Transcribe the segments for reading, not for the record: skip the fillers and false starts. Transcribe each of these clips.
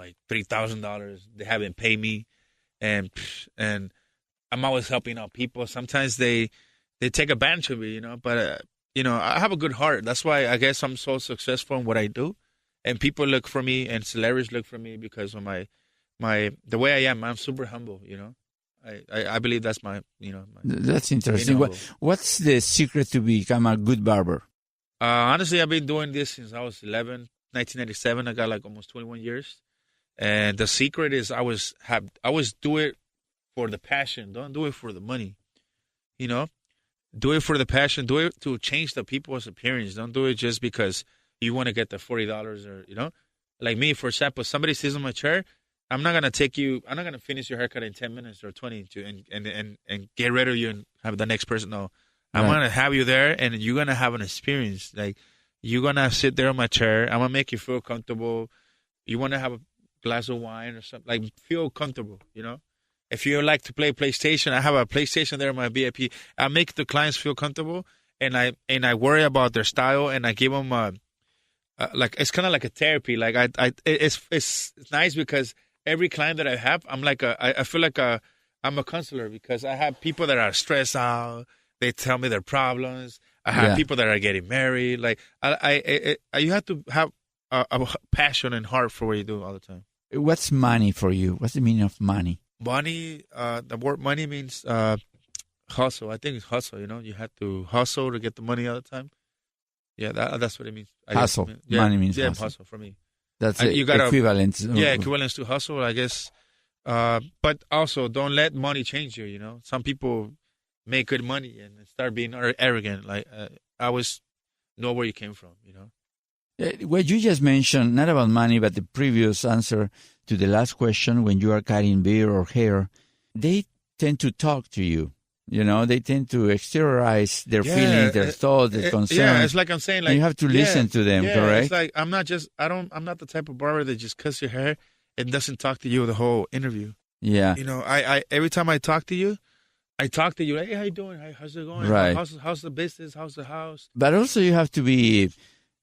like $3,000. They haven't paid me, and I'm always helping out people. Sometimes they take advantage of me, But I have a good heart. That's why I guess I'm so successful in what I do, and people look for me, and celebrities look for me because of the way I am. I'm super humble, I believe that's my. That's interesting. What's the secret to become a good barber? Honestly, I've been doing this since I was 11, 1997. I got like almost 21 years. And the secret is I always do it for the passion. Don't do it for the money. Do it for the passion. Do it to change the people's appearance. Don't do it just because you want to get the $40 or, Like me, for example, somebody sits on my chair, I'm not going to finish your haircut in 10 minutes or 20 and get rid of you and have the next person. No. I'm going to have you there, and you're going to have an experience. Like, you're going to sit there on my chair. I'm going to make you feel comfortable. You want to have a glass of wine or something. Like, feel comfortable, If you like to play PlayStation, I have a PlayStation there in my VIP. I make the clients feel comfortable, and I worry about their style, and I give them it's kind of like a therapy. Like, it's nice because every client that I have, I feel like I'm a counselor because I have people that are stressed out. They tell me their problems. I have people that are getting married. Like you have to have a passion and heart for what you do all the time. What's money for you? What's the meaning of money? Money, the word money means hustle. I think it's hustle. You have to hustle to get the money all the time. Yeah, that's what it means. Hustle. Money means hustle for me. That's equivalent. Equivalent to hustle, I guess. But also, don't let money change you. Some people make good money and start being arrogant. Like, I always know where you came from, What you just mentioned, not about money, but the previous answer to the last question, when you are cutting beard or hair, they tend to talk to you. They tend to exteriorize their feelings, their thoughts, their concerns. Yeah, it's like I'm saying, like, you have to listen to them, correct? It's like I'm not the type of barber that just cuts your hair and doesn't talk to you the whole interview. Yeah. I every time I talk to you, like, hey, how you doing? How's it going? Right. How's the business? How's the house? But also you have to be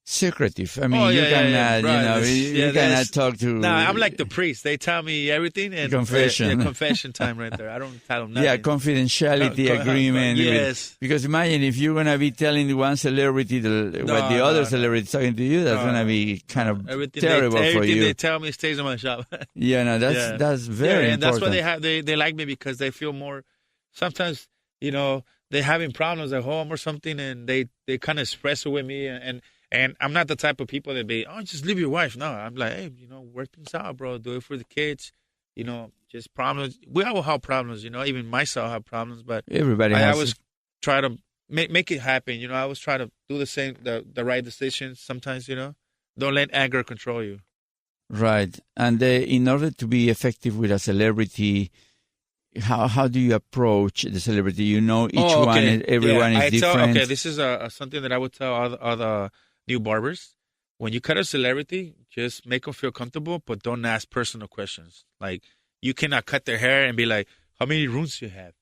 secretive. I mean, you cannot talk to... No, I'm like the priest. They tell me everything. And confession. Confession time right there. I don't tell them nothing. Yeah, confidentiality agreement. Yes. Because imagine if you're going to be telling one celebrity what the other celebrity is talking to you, that's going to be kind of terrible for you. Everything they tell me stays in my shop. That's very important. And that's why they like me, because they feel more... Sometimes, they're having problems at home or something, and they kind of express it with me, and I'm not the type of people that be, just leave your wife. No, I'm like, hey, work things out, bro. Do it for the kids. Just problems. We all have problems, even myself have problems, but everybody has. I always try to make it happen. I always try to do the right decisions sometimes, Don't let anger control you. Right. And in order to be effective with a celebrity, how do you approach the celebrity? Everyone is different. This is something that I would tell all the new barbers. When you cut a celebrity, just make them feel comfortable, but don't ask personal questions. Like, you cannot cut their hair and be like, how many rooms do you have?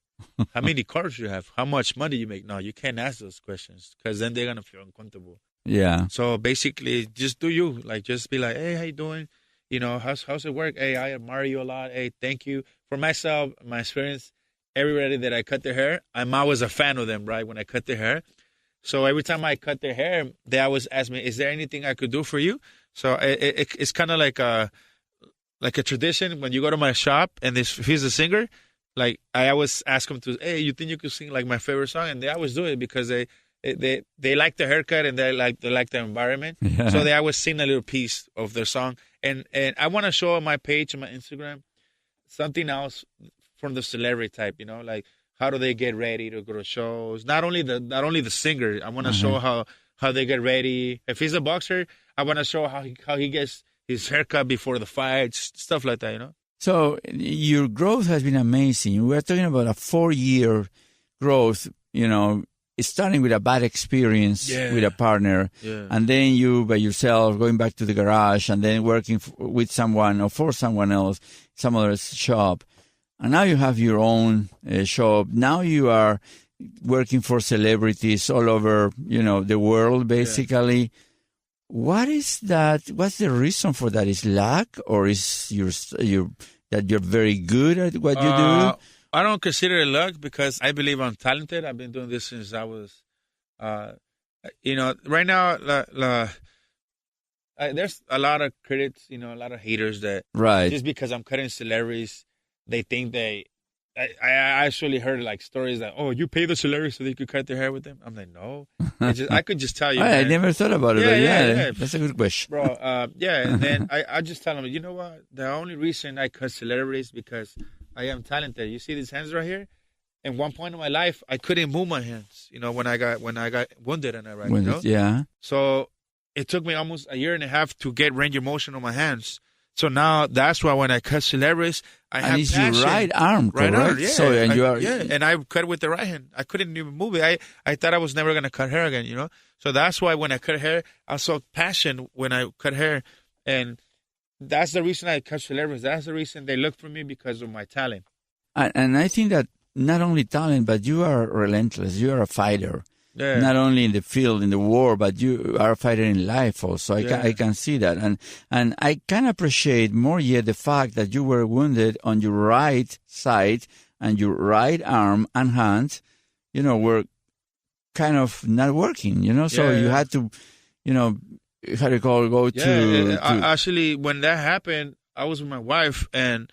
How many cars do you have? How much money you make? No, you can't ask those questions, because then they're going to feel uncomfortable. Yeah. So basically, just do you. Like, just be like, hey, how you doing? How's it work? Hey, I admire you a lot. Hey, thank you. For myself, my experience, everybody that I cut their hair, I'm always a fan of them, right, when I cut their hair. So every time I cut their hair, they always ask me, is there anything I could do for you? So it's kind of like a tradition. When you go to my shop and if he's a singer, like, I always ask them to, hey, you think you could sing like my favorite song? And they always do it because they like the haircut and they like the environment. Yeah. So they always sing a little piece of their song. And I want to show on my page, on my Instagram, something else from the celebrity type, like, how do they get ready to go to shows? Not only the singer. I want to show how they get ready. If he's a boxer, I want to show how he gets his haircut before the fights, stuff like that, So your growth has been amazing. We are talking about a 4-year growth, starting with a bad experience with a partner, and then you by yourself going back to the garage, and then working with someone or for someone else, some other shop. And now you have your own shop. Now you are working for celebrities all over, the world, basically. What is that? What's the reason for that? Is luck, or is that you're very good at what you do? I don't consider it luck because I believe I'm talented. I've been doing this since I was, right now, there's a lot of critics, a lot of haters that just because I'm cutting celebrities, they think I actually heard like stories that, oh, you pay the celebrities so they could cut their hair with them. I'm like, no, I could just tell you. I never thought about it. Yeah, that's a good question, bro. And then I just tell them, you know what? The only reason I cut celebrities because I am talented. You see these hands right here. At one point in my life, I couldn't move my hands. When I got wounded in Iraq. Yeah. So it took me almost a year and a half to get range of motion on my hands. So now that's why when I cut celebrities, I have passion. And it's your right arm, correct? Right arm, yeah. So, and I cut with the right hand. I couldn't even move it. I thought I was never going to cut hair again, So that's why when I cut hair, I saw passion when I cut hair. And that's the reason I cut celebrities. That's the reason they look for me because of my talent. And I think that not only talent, but you are relentless. You are a fighter. Yeah. Not only in the field, in the war, but you are a fighter in life also. I can see that. And I can appreciate more yet the fact that you were wounded on your right side and your right arm and hand, were kind of not working, So you had to, how do you call it, go to... Actually, when that happened, I was with my wife and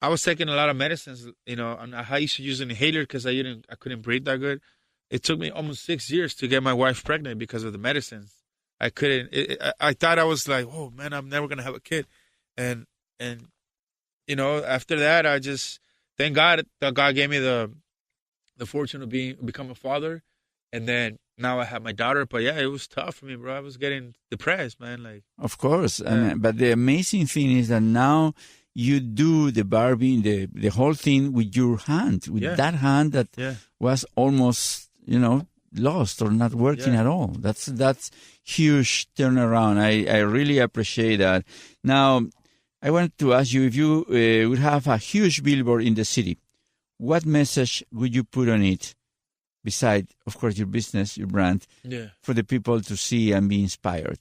I was taking a lot of medicines, and I used to use an inhaler because I couldn't breathe that good. It took me almost 6 years to get my wife pregnant because of the medicines. I couldn't. I thought I was like, oh man, I'm never gonna have a kid, and after that, I just thank God that God gave me the fortune of become a father, and then now I have my daughter. But yeah, it was tough for me, bro. I was getting depressed, man. Like, of course, but the amazing thing is that now you do the barbing, the whole thing with your hand, with that hand that was almost, lost or not working at all. That's huge turnaround. I really appreciate that. Now, I wanted to ask you if you would have a huge billboard in the city, what message would you put on it, beside, of course, your business, your brand, for the people to see and be inspired?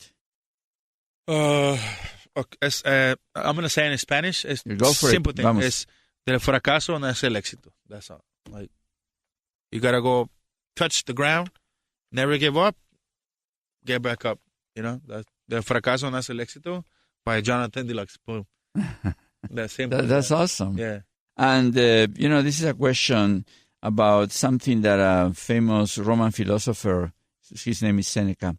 I'm going to say in Spanish. Es Go for simple it. thing. Vamos. Es del fracaso nace el éxito. That's all. Like, you got to go touch the ground, never give up, get back up. Del fracaso nace el éxito by Jonathan Deluxe. Boom. That's simple. That's awesome. Yeah. And, this is a question about something that a famous Roman philosopher, his name is Seneca,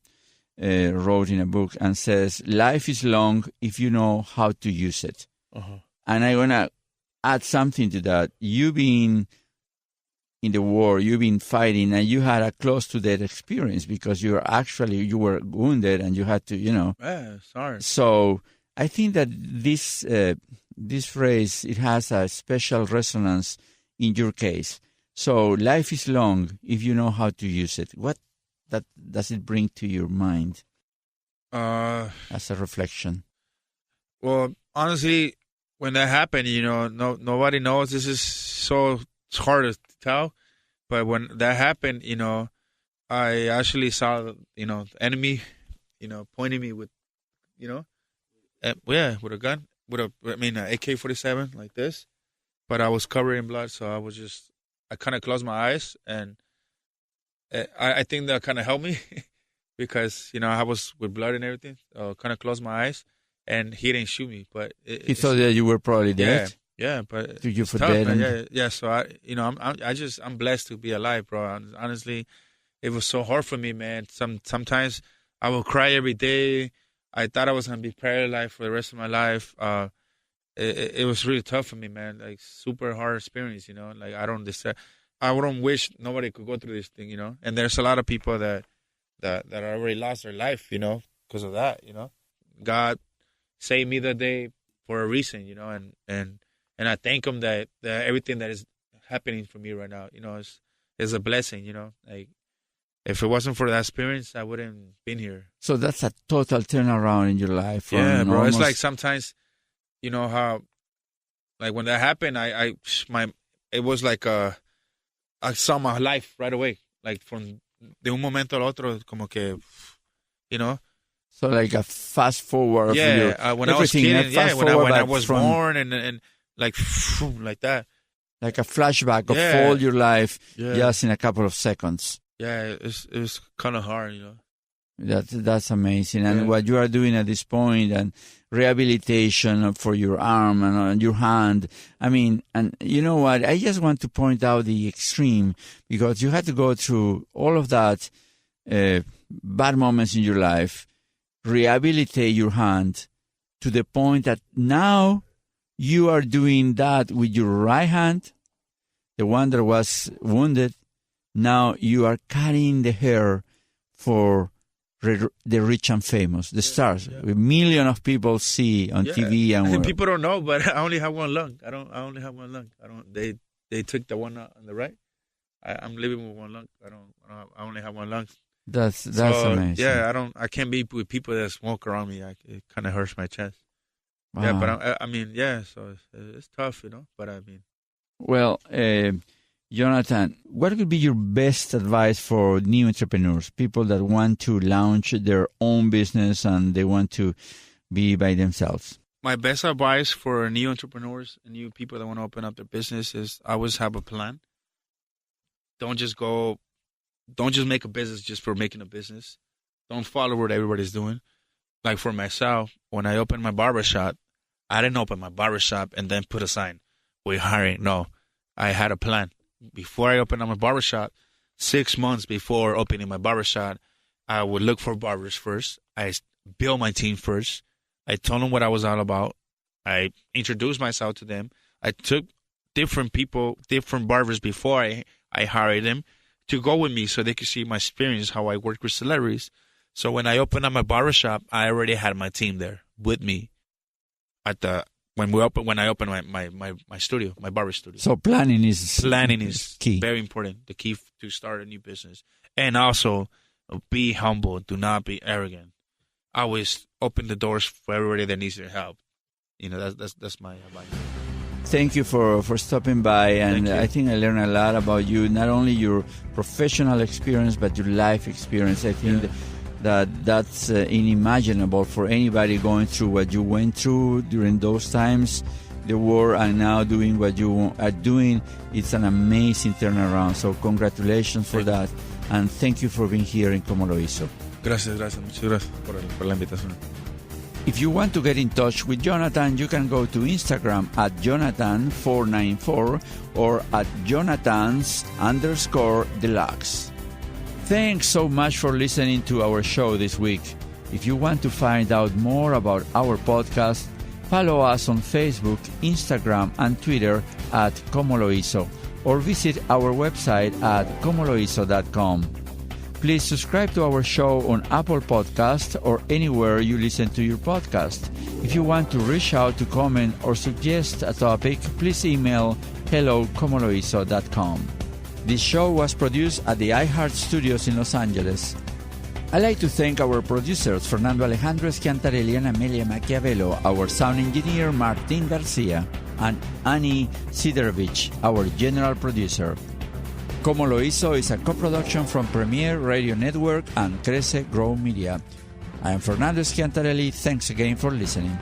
wrote in a book and says, life is long if you know how to use it. Uh-huh. And I want to add something to that. You've been in the war, you've been fighting, and you had a close to death experience because you were wounded and you had to, Yeah, sorry. So I think that this phrase, it has a special resonance in your case. So life is long if you know how to use it. What does it bring to your mind as a reflection? Well, honestly, when that happened, nobody knows. This is so hard to tell. But when that happened, I actually saw, the enemy, pointing me with, with a gun, an AK-47 like this. But I was covered in blood, so I kind of closed my eyes, and I think that kind of helped me because, I was with blood and everything. So kind of closed my eyes, and he didn't shoot me. But he thought that you were probably dead. Yeah, but you for tough, dead. Yeah. So I'm blessed to be alive, bro. Honestly, it was so hard for me, man. Sometimes I will cry every day. I thought I was gonna be paralyzed for the rest of my life. It was really tough for me, man. Like, super hard experience, Like, I don't wish nobody could go through this thing, And there's a lot of people that already lost their life, because of that, God saved me that day for a reason, and I thank Him that everything that is happening for me right now, is a blessing, Like, if it wasn't for that experience, I wouldn't been here. So that's a total turnaround in your life. Yeah, bro. It's like sometimes, how, like, when that happened, it was like I saw my life right away. Like, from de un momento al otro, como que, So like a fast forward. Yeah, when I was kidding, when I was born and like that. Like a flashback of all your life just in a couple of seconds. Yeah, it was kind of hard, That's amazing. And what you are doing at this point, and rehabilitation for your arm and your hand. I mean, and you know what? I just want to point out the extreme, because you had to go through all of that bad moments in your life, rehabilitate your hand to the point that now you are doing that with your right hand, the one that was wounded. Now you are cutting the hair for the rich and famous, the stars. A million of people see on TV, and people don't know, but I only have one lung. I only have one lung. They took the one on the right. I'm living with one lung. I only have one lung. That's amazing. Yeah, I can't be with people that smoke around me. It kind of hurts my chest. Wow. Yeah, but I mean, so it's tough, But I mean, well, Jonathan, what would be your best advice for new entrepreneurs, people that want to launch their own business and they want to be by themselves? My best advice for new entrepreneurs and new people that want to open up their business is always have a plan. Don't just make a business just for making a business. Don't follow what everybody's doing. Like for myself, when I opened my barbershop, I didn't open my barbershop and then put a sign, "We're hiring." No, I had a plan. Before I opened up my barbershop, 6 months before opening my barbershop, I would look for barbers first. I built my team first. I told them what I was all about. I introduced myself to them. I took different people, different barbers before I hired them to go with me so they could see my experience, how I work with celebrities. So when I opened up my barbershop, I already had my team there with me when I opened my studio, my barber studio. So planning is key. Very important. The key to start a new business. And also be humble. Do not be arrogant. Always open the doors for everybody that needs your help. That's my advice. Thank you for stopping by, and I think I learned a lot about you, not only your professional experience, but your life experience. I think that's unimaginable for anybody going through what you went through during those times, the war, and now doing what you are doing. It's an amazing turnaround. So congratulations for that, and thank you for being here in ComoLoHizo. Gracias. Muchas gracias por la invitación. If you want to get in touch with Jonathan, you can go to Instagram at Jonathan494 or at Jonathans_deluxe. Thanks so much for listening to our show this week. If you want to find out more about our podcast, follow us on Facebook, Instagram, and Twitter at ComoLoHizo, or visit our website at ComoLoHizo.com. Please subscribe to our show on Apple Podcasts or anywhere you listen to your podcast. If you want to reach out to comment or suggest a topic, please email hello@comolohizo.com. This show was produced at the iHeart Studios in Los Angeles. I'd like to thank our producers, Fernando Alejandro Schiantarelli and Amelia Machiavello, our sound engineer, Martin Garcia, and Annie Siderovich, our general producer. ComoLoHizo is a co-production from Premier Radio Network and Crece Grow Media. I am Fernando Schiantarelli. Thanks again for listening.